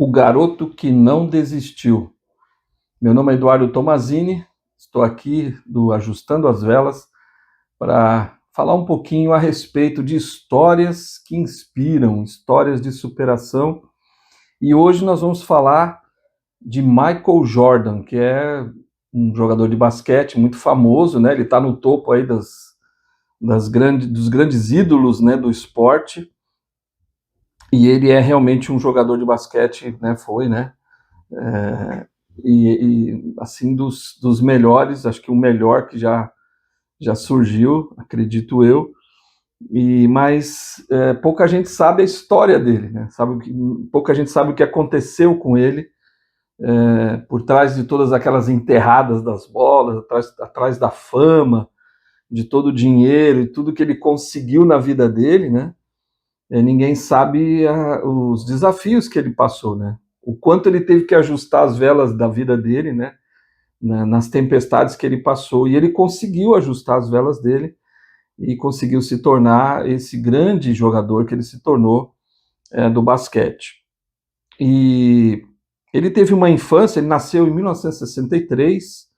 O garoto que não desistiu. Meu nome é Eduardo Tomazini, estou aqui do Ajustando as Velas para falar um pouquinho a respeito de histórias que inspiram, histórias de superação. E hoje nós vamos falar de Michael Jordan, que é um jogador de basquete muito famoso, né? Ele está no topo aí dos grandes ídolos, né, do esporte. E ele é realmente um jogador de basquete, né? Foi, né? Assim, dos melhores, acho que o melhor que já surgiu, acredito eu. Mas pouca gente sabe a história dele, né? Pouca gente sabe o que aconteceu com ele, por trás de todas aquelas enterradas das bolas, atrás da fama, de todo o dinheiro e tudo que ele conseguiu na vida dele, né? Ninguém sabe os desafios que ele passou, né? O quanto ele teve que ajustar as velas da vida dele, né? Nas tempestades que ele passou. E ele conseguiu ajustar as velas dele e conseguiu se tornar esse grande jogador que ele se tornou do basquete. E ele teve uma infância, ele nasceu em 1963,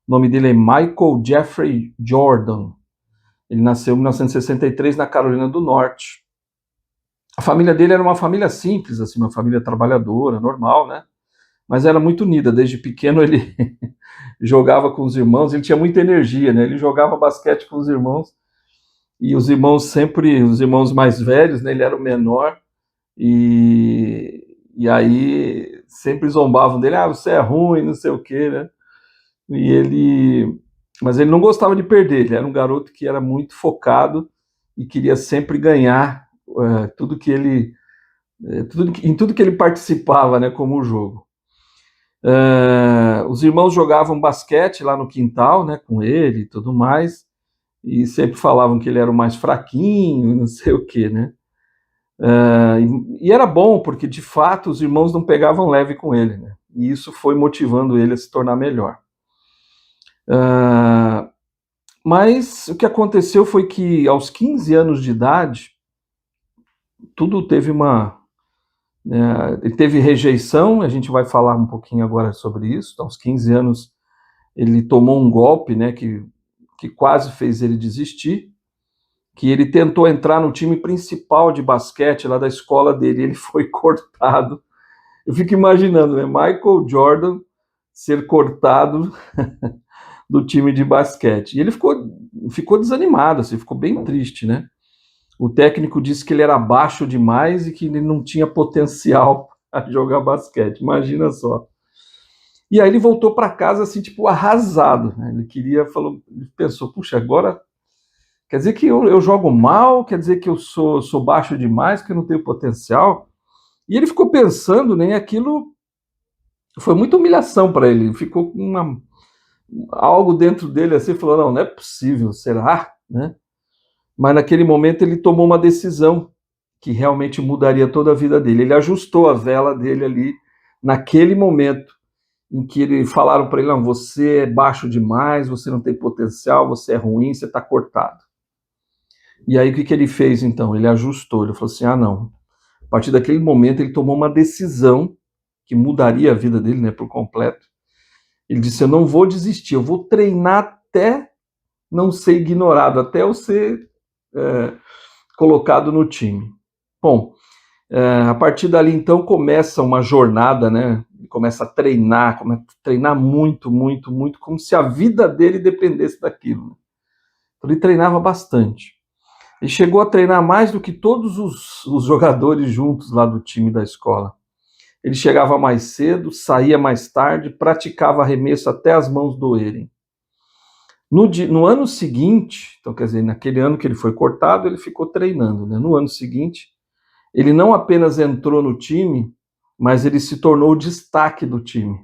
o nome dele é Michael Jeffrey Jordan. Ele nasceu em 1963 na Carolina do Norte. A família dele era uma família simples, assim, uma família trabalhadora, normal, né? Mas era muito unida. Desde pequeno ele jogava com os irmãos, ele tinha muita energia, né? Ele jogava basquete com os irmãos, e os irmãos mais velhos, né? Ele era o menor, e aí sempre zombavam dele, você é ruim, não sei o quê, né? Mas ele não gostava de perder, ele era um garoto que era muito focado e queria sempre ganhar em tudo que ele participava, né, como jogo. Os irmãos jogavam basquete lá no quintal, né, com ele e tudo mais, e sempre falavam que ele era o mais fraquinho, não sei o que, né? E era bom, porque de fato os irmãos não pegavam leve com ele, né? E isso foi motivando ele a se tornar melhor. Mas o que aconteceu foi que aos 15 anos de idade, tudo teve ele teve rejeição, a gente vai falar um pouquinho agora sobre isso. Aos 15 anos ele tomou um golpe, né, que quase fez ele desistir, que ele tentou entrar no time principal de basquete lá da escola dele, ele foi cortado. Eu fico imaginando, né, Michael Jordan ser cortado do time de basquete. E ele ficou desanimado, assim, ficou bem triste, né? O técnico disse que ele era baixo demais e que ele não tinha potencial a jogar basquete. Imagina só. E aí ele voltou para casa assim, tipo, arrasado, né? Ele pensou, puxa, agora quer dizer que eu jogo mal, quer dizer que eu sou baixo demais, que eu não tenho potencial. E ele ficou pensando, né? Aquilo foi muita humilhação para ele. Ficou com algo dentro dele assim, falou, não é possível, será, né? Mas naquele momento ele tomou uma decisão que realmente mudaria toda a vida dele. Ele ajustou a vela dele ali, naquele momento em que falaram para ele, não, você é baixo demais, você não tem potencial, você é ruim, você está cortado. E aí o que ele fez então? Ele ajustou, ele falou assim, não. A partir daquele momento ele tomou uma decisão que mudaria a vida dele, né, por completo. Ele disse, eu não vou desistir, eu vou treinar até não ser ignorado, até eu ser colocado no time. Bom, a partir dali então começa uma jornada, né? Ele começa a treinar muito, muito, muito, como se a vida dele dependesse daquilo. Então ele treinava bastante. Ele chegou a treinar mais do que todos os jogadores juntos lá do time da escola. Ele chegava mais cedo, saía mais tarde, praticava arremesso até as mãos doerem. No ano seguinte, então quer dizer, naquele ano que ele foi cortado, ele ficou treinando, né? No ano seguinte, ele não apenas entrou no time, mas ele se tornou o destaque do time.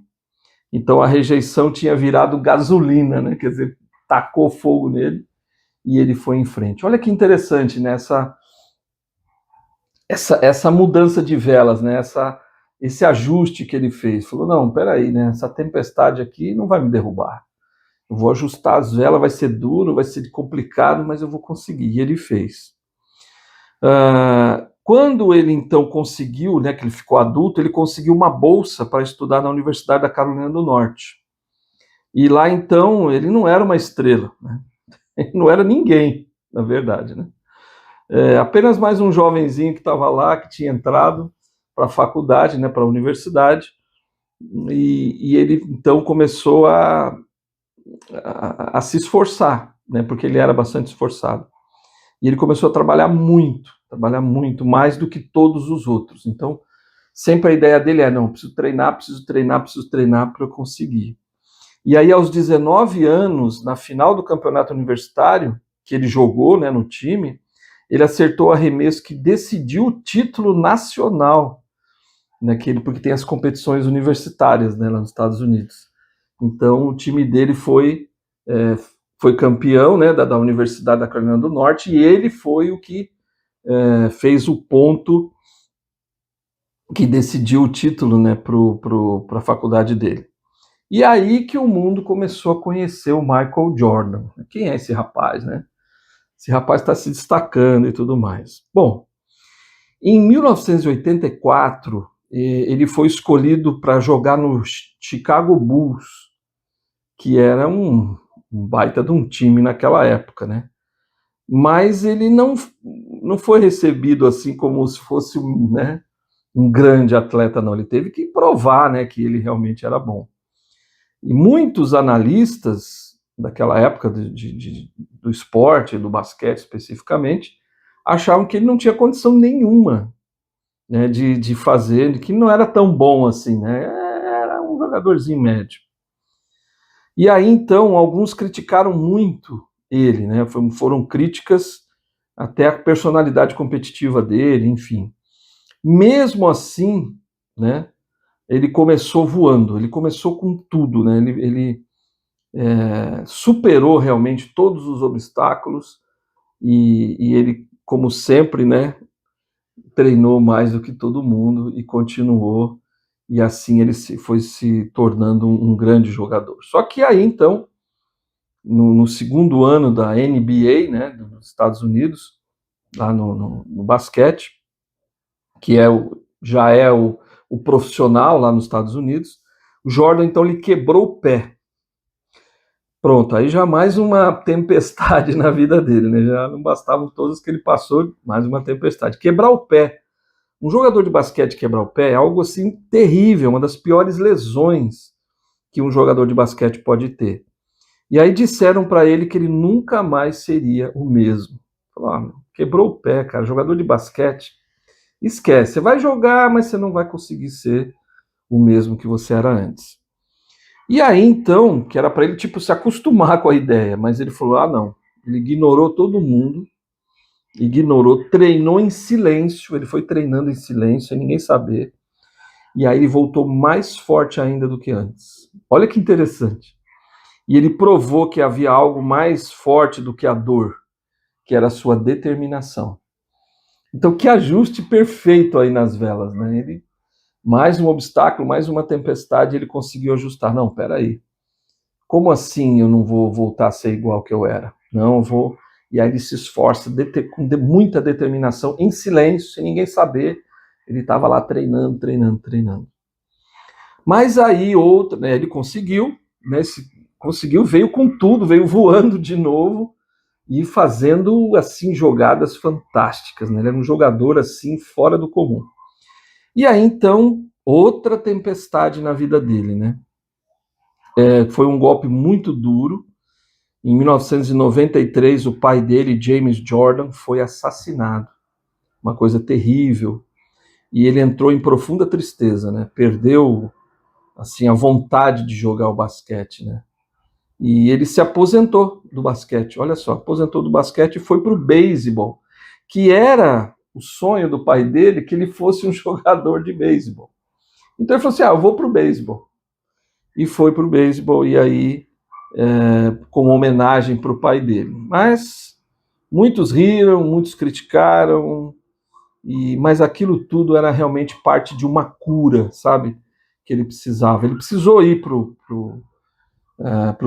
Então a rejeição tinha virado gasolina, né? Quer dizer, tacou fogo nele e ele foi em frente. Olha que interessante, né? Essa mudança de velas, né? Esse ajuste que ele fez. Falou, não, peraí, né? Essa tempestade aqui não vai me derrubar. Eu vou ajustar as velas, vai ser duro, vai ser complicado, mas eu vou conseguir. E ele fez. Quando ele então conseguiu, né, que ele ficou adulto, ele conseguiu uma bolsa para estudar na Universidade da Carolina do Norte. E lá então ele não era uma estrela, né? Ele não era ninguém, na verdade, né? Apenas mais um jovenzinho que estava lá, que tinha entrado para a faculdade, né, para a universidade, e ele então começou a se esforçar, né, porque ele era bastante esforçado. E ele começou a trabalhar muito, mais do que todos os outros. Então, sempre a ideia dele é, não, preciso treinar para eu conseguir. E aí, aos 19 anos, na final do campeonato universitário, que ele jogou, né, no time, ele acertou o arremesso que decidiu o título nacional, né, porque tem as competições universitárias, né, lá nos Estados Unidos. Então, o time dele foi campeão, né, da Universidade da Carolina do Norte, e ele foi o que fez o ponto que decidiu o título, né, para a faculdade dele. E aí que o mundo começou a conhecer o Michael Jordan. Quem é esse rapaz, né? Esse rapaz está se destacando e tudo mais. Bom, em 1984, ele foi escolhido para jogar no Chicago Bulls, que era um baita de um time naquela época, né? Mas ele não foi recebido assim como se fosse né, um grande atleta, não. Ele teve que provar, né, que ele realmente era bom. E muitos analistas daquela época do esporte, do basquete especificamente, achavam que ele não tinha condição nenhuma, né, de fazer, que não era tão bom assim, né? Era um jogadorzinho médio. E aí, então, alguns criticaram muito ele, né? Foram críticas até a personalidade competitiva dele, enfim. Mesmo assim, né, ele começou voando, ele começou com tudo, né? Ele superou realmente todos os obstáculos e ele, como sempre, né, treinou mais do que todo mundo e continuou, e assim ele foi se tornando um grande jogador. Só que aí, então, no segundo ano da NBA, né, dos Estados Unidos, lá no basquete, que já é o profissional lá nos Estados Unidos, o Jordan, então, ele quebrou o pé. Pronto, aí já mais uma tempestade na vida dele, né? Já não bastavam todos que ele passou, mais uma tempestade. Quebrar o pé. Um jogador de basquete quebrar o pé é algo assim terrível, uma das piores lesões que um jogador de basquete pode ter. E aí disseram para ele que ele nunca mais seria o mesmo. Falaram, quebrou o pé, cara, jogador de basquete, esquece, você vai jogar, mas você não vai conseguir ser o mesmo que você era antes. E aí, então, que era para ele, tipo, se acostumar com a ideia, mas ele falou, não. Ele ignorou todo mundo, treinou em silêncio, ele foi treinando em silêncio, sem ninguém saber, e aí ele voltou mais forte ainda do que antes. Olha que interessante. E ele provou que havia algo mais forte do que a dor, que era a sua determinação. Então, que ajuste perfeito aí nas velas, né? Ele, mais um obstáculo, mais uma tempestade, ele conseguiu ajustar. Não, peraí. Como assim eu não vou voltar a ser igual que eu era? Não, eu vou. E aí ele se esforça com muita determinação, em silêncio, sem ninguém saber. Ele estava lá treinando. Mas aí né, ele conseguiu, né, conseguiu, veio com tudo, veio voando de novo e fazendo assim jogadas fantásticas, né? Ele era um jogador assim fora do comum. E aí então outra tempestade na vida dele, né? Foi um golpe muito duro. Em 1993, o pai dele, James Jordan, foi assassinado. Uma coisa terrível. E ele entrou em profunda tristeza, né? Perdeu assim a vontade de jogar o basquete, né? E ele se aposentou do basquete. Olha só, aposentou do basquete e foi para o beisebol, que era o sonho do pai dele que ele fosse um jogador de beisebol. Então ele falou assim: eu vou para o beisebol. E foi para o beisebol, e aí, como homenagem para o pai dele. Mas muitos riram, muitos criticaram, mas aquilo tudo era realmente parte de uma cura, sabe? Que ele precisava. Ele precisou ir para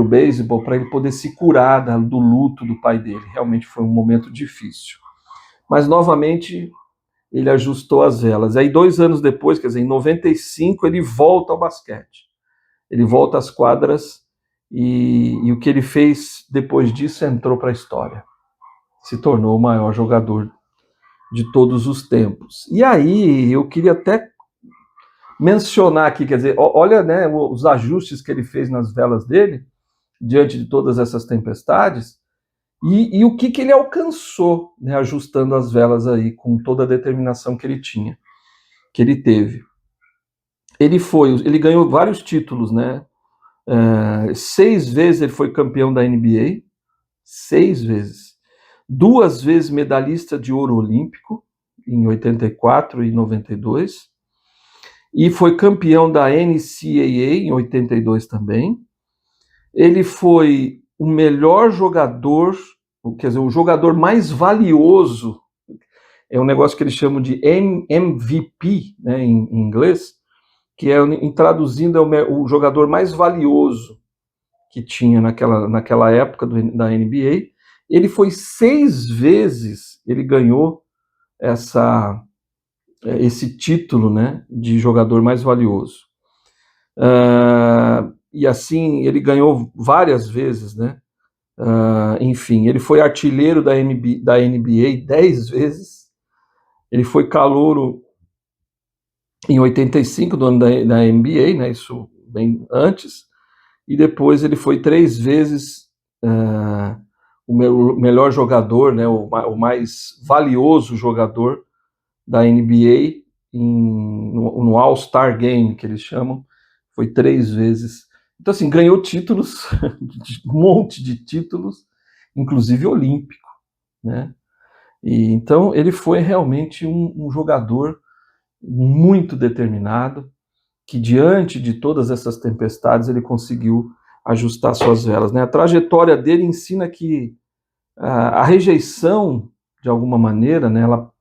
o beisebol para ele poder se curar do luto do pai dele. Realmente foi um momento difícil. Mas, novamente, ele ajustou as velas. Aí 2 anos depois, quer dizer, em 95, ele volta ao basquete. Ele volta às quadras e o que ele fez depois disso entrou para a história. Se tornou o maior jogador de todos os tempos. E aí eu queria até mencionar aqui, quer dizer, olha, né, os ajustes que ele fez nas velas dele, diante de todas essas tempestades, e o que ele alcançou, né, ajustando as velas aí, com toda a determinação que ele tinha, que ele teve. Ele ganhou vários títulos, né? 6 vezes ele foi campeão da NBA, 6 vezes. 2 vezes medalhista de ouro olímpico, em 84 e 92. E foi campeão da NCAA em 82 também. Ele foi o melhor jogador, quer dizer, o jogador mais valioso, é um negócio que eles chamam de MVP, né, em inglês, que traduzindo, é o jogador mais valioso que tinha naquela época da NBA. Ele foi 6 vezes, ele ganhou esse título, né, de jogador mais valioso. E assim, ele ganhou várias vezes, né? Enfim, ele foi artilheiro da NBA 10 vezes. Ele foi calouro em 85, do ano da NBA, né? Isso bem antes. E depois ele foi 3 vezes o melhor jogador, né? O mais valioso jogador da NBA no All-Star Game, que eles chamam. Foi 3 vezes. Então, assim, ganhou títulos, um monte de títulos, inclusive olímpico, né? E, então, ele foi realmente um jogador muito determinado, que diante de todas essas tempestades, ele conseguiu ajustar suas velas, né? A trajetória dele ensina que a rejeição, de alguma maneira, né, ela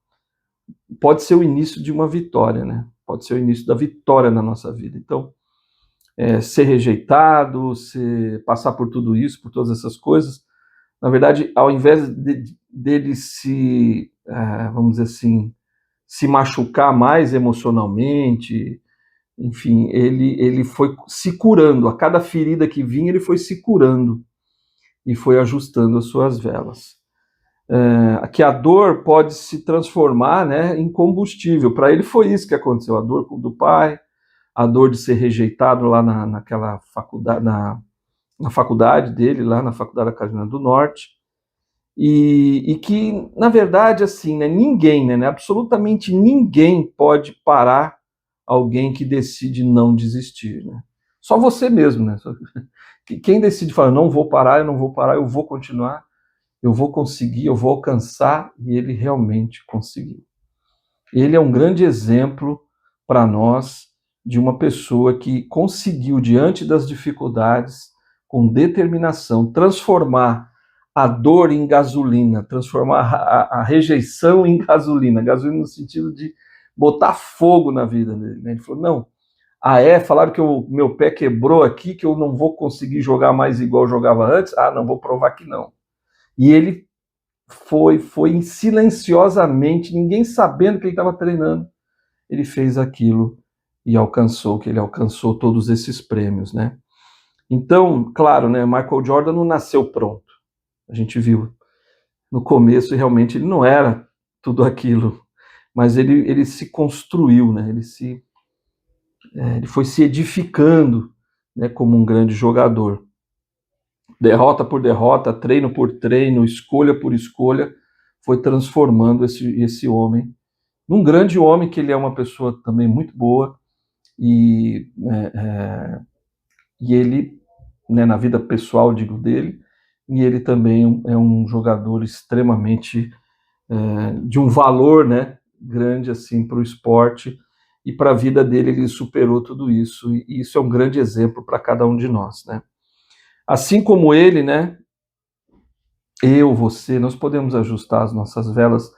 pode ser o início de uma vitória, né? Pode ser o início da vitória na nossa vida. Então, ser rejeitado, passar por tudo isso, por todas essas coisas, na verdade, ao invés dele vamos dizer assim, se machucar mais emocionalmente, enfim, ele foi se curando. A cada ferida que vinha, ele foi se curando e foi ajustando as suas velas. Que a dor pode se transformar, né, em combustível. Para ele foi isso que aconteceu, a dor do pai, a dor de ser rejeitado lá naquela faculdade, na faculdade dele, lá na Faculdade da Carolina do Norte, e que, na verdade, assim, né, ninguém, né, absolutamente ninguém pode parar alguém que decide não desistir, né? Só você mesmo, né? Quem decide falar, não vou parar, eu vou continuar, eu vou conseguir, eu vou alcançar, e ele realmente conseguiu. Ele é um grande exemplo para nós de uma pessoa que conseguiu, diante das dificuldades, com determinação, transformar a dor em gasolina, transformar a rejeição em gasolina no sentido de botar fogo na vida dele. Ele falou, não, falaram que o meu pé quebrou aqui, que eu não vou conseguir jogar mais igual eu jogava antes, não, vou provar que não. E ele foi silenciosamente, ninguém sabendo que ele estava treinando, ele fez aquilo e alcançou todos esses prêmios, né? Então, claro, né, Michael Jordan não nasceu pronto. A gente viu no começo, realmente ele não era tudo aquilo, mas ele se construiu, né? Ele foi se edificando, né, como um grande jogador. Derrota por derrota, treino por treino, escolha por escolha, foi transformando esse homem num grande homem, que ele é uma pessoa também muito boa, e ele, né, na vida pessoal, digo, dele, e ele também é um jogador extremamente de um valor, né, grande assim para o esporte, e para a vida dele ele superou tudo isso, e isso é um grande exemplo para cada um de nós, né? Assim como ele, né, eu, você, nós podemos ajustar as nossas velas,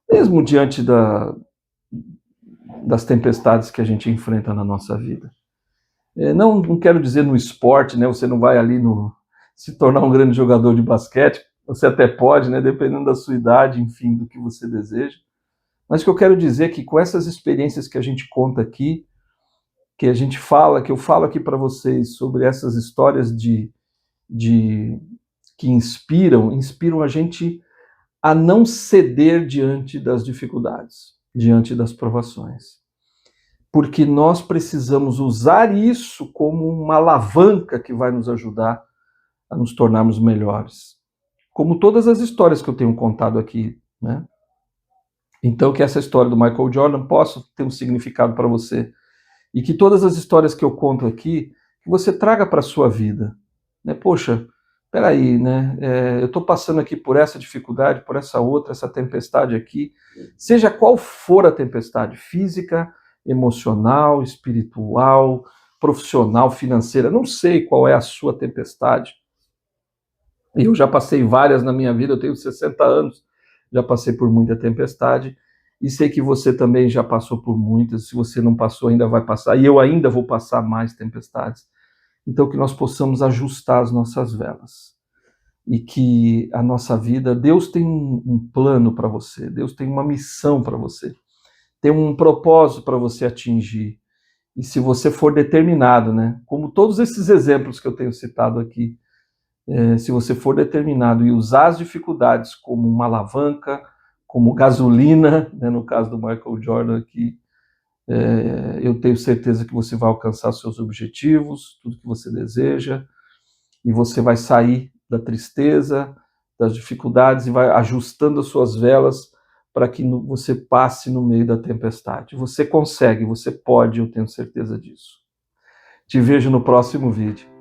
mesmo diante das tempestades que a gente enfrenta na nossa vida. Não quero dizer no esporte, né, você não vai ali se tornar um grande jogador de basquete, você até pode, né, dependendo da sua idade, enfim, do que você deseja, Mas o que eu quero dizer é que com essas experiências que a gente conta aqui, que a gente fala, que eu falo aqui para vocês sobre essas histórias que inspiram a gente a não ceder diante das dificuldades, diante das provações. Porque nós precisamos usar isso como uma alavanca que vai nos ajudar a nos tornarmos melhores. Como todas as histórias que eu tenho contado aqui, né? Então, que essa história do Michael Jordan possa ter um significado para você. E que todas as histórias que eu conto aqui, que você traga para a sua vida. Né? Poxa, peraí, né? Eu estou passando aqui por essa dificuldade, por essa outra, essa tempestade aqui. Seja qual for a tempestade, física, emocional, espiritual, profissional, financeira, não sei qual é a sua tempestade. Eu já passei várias na minha vida, eu tenho 60 anos, já passei por muita tempestade, e sei que você também já passou por muitas, se você não passou, ainda vai passar, e eu ainda vou passar mais tempestades. Então, que nós possamos ajustar as nossas velas, e que a nossa vida, Deus tem um plano para você, Deus tem uma missão para você, tem um propósito para você atingir, e se você for determinado, né, como todos esses exemplos que eu tenho citado aqui, se você for determinado e usar as dificuldades como uma alavanca, como gasolina, né, no caso do Michael Jordan aqui, eu tenho certeza que você vai alcançar seus objetivos, tudo que você deseja, e você vai sair da tristeza, das dificuldades e vai ajustando as suas velas para que você passe no meio da tempestade. Você consegue, você pode, eu tenho certeza disso. Te vejo no próximo vídeo.